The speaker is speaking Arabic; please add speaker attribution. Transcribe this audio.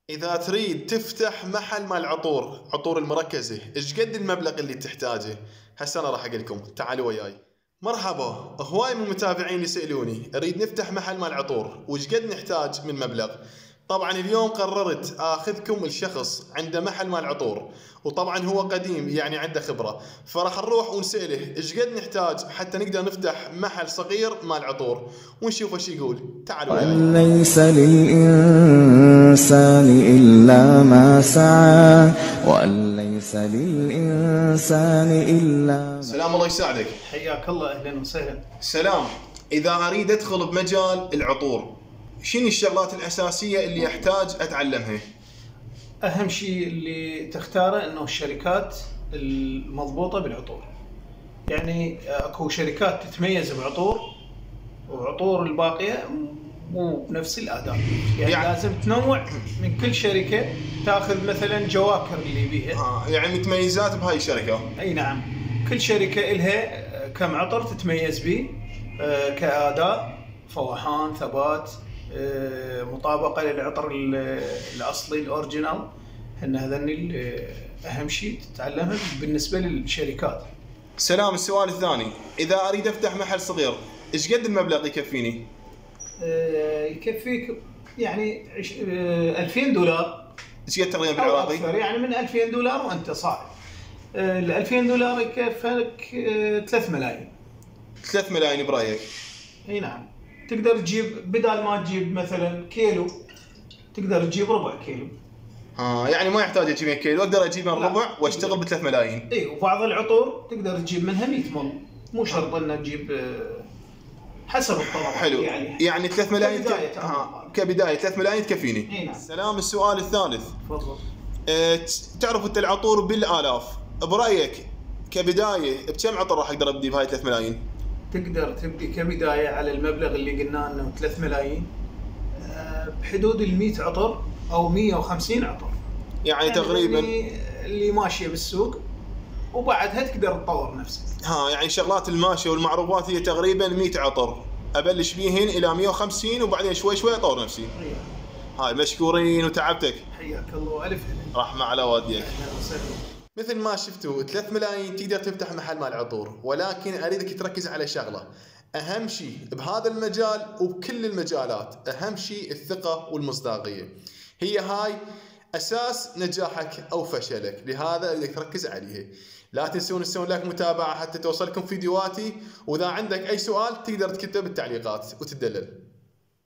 Speaker 1: إذا تريد تفتح محل مال عطور المركزة، إيش قد المبلغ اللي تحتاجه؟ هسه أنا راح أقول لكم، تعالوا وياي. مرحبا، هواي من المتابعين يسألوني أريد نفتح محل مال عطور، وإيش قد نحتاج من مبلغ؟ طبعا اليوم قررت آخذكم الشخص عنده محل مال عطور، وطبعا هو قديم يعني عنده خبرة، فراح نروح ونسأله إيش قد نحتاج حتى نقدر نفتح محل صغير مال عطور، ونشوف إيش يقول. تعالوا وياي.
Speaker 2: ليس للإنسان إلا ما سعى وأن ليس للإنسان إلا.
Speaker 1: سلام الله يساعدك.
Speaker 3: حياك الله، اهلا وسهلا.
Speaker 1: سلام. إذا أريد أدخل بمجال العطور، شنو الشغلات الأساسية اللي أحتاج أتعلمها؟
Speaker 3: اهم شيء اللي تختاره انه الشركات المضبوطه بالعطور. يعني اكو شركات تتميز بعطور، وعطور الباقيه مو بنفس الاداء. يعني لازم تنوع من كل شركه، تاخذ مثلا جواكر اللي بيها.
Speaker 1: يعني متميزات بهاي الشركة.
Speaker 3: اي نعم، كل شركه الها كم عطر تتميز به، كاداء، فوحان، ثبات، مطابقه للعطر الاصلي الاوريجينال. هذني اهم شيء تتعلمها بالنسبه للشركات.
Speaker 1: سلام. السؤال الثاني، اذا اريد افتح محل صغير، ايش قد المبلغ يكفيني؟
Speaker 3: يكفيك يعني $2000.
Speaker 1: ايش قد تقريبا بالعراقي؟
Speaker 3: اكثر، يعني من $2000 وانت صاعد. ال $2000 يكفيك 3 ملايين.
Speaker 1: 3 ملايين برايك؟
Speaker 3: اي نعم. تقدر تجيب بدال ما تجيب مثلا كيلو، تقدر تجيب ربع كيلو.
Speaker 1: يعني ما يحتاج اجيب كيلو، اقدر اجيب من ربع واشتغل ب 3 ملايين.
Speaker 3: اي، وبعض العطور تقدر تجيب منها 100 مل، مو شرط انك تجيب، حسب الطلب.
Speaker 1: حلو. يعني 3 ملايين كبدايه 3 ملايين تكفيني.
Speaker 3: اي نعم.
Speaker 1: سلام. السؤال الثالث،
Speaker 3: تفضل.
Speaker 1: تعرف انت العطور بالالاف، برايك كبدايه بكم عطر راح اقدر ابدي بهاي 3 ملايين؟
Speaker 3: تقدر تبدي كبدايه على المبلغ اللي قلنا انه 3 ملايين، بحدود ال 100 عطر او 150 عطر.
Speaker 1: يعني تقريبا
Speaker 3: اللي ماشيه بالسوق، وبعدها تقدر تطور نفسك.
Speaker 1: يعني شغلات الماشيه والمعروفات هي تقريبا 100 عطر، ابلش بيهن الى 150 وبعدين شوي شوي اطور نفسي. هاي مشكورين وتعبتك.
Speaker 3: حياك الله والف
Speaker 1: رحمه على والديك.
Speaker 3: اهلا وسهلا.
Speaker 1: مثل ما شفتوا 3 ملايين تقدر تفتح محل مال عطور، ولكن اريدك تركز على شغله، اهم شيء بهذا المجال وبكل المجالات، اهم شيء الثقه والمصداقيه، هي هاي اساس نجاحك او فشلك، لهذا اريدك تركز عليها. لا تنسون لايك متابعه حتى توصلكم فيديوهاتي، واذا عندك اي سؤال تقدر تكتبه بالتعليقات وتدلل.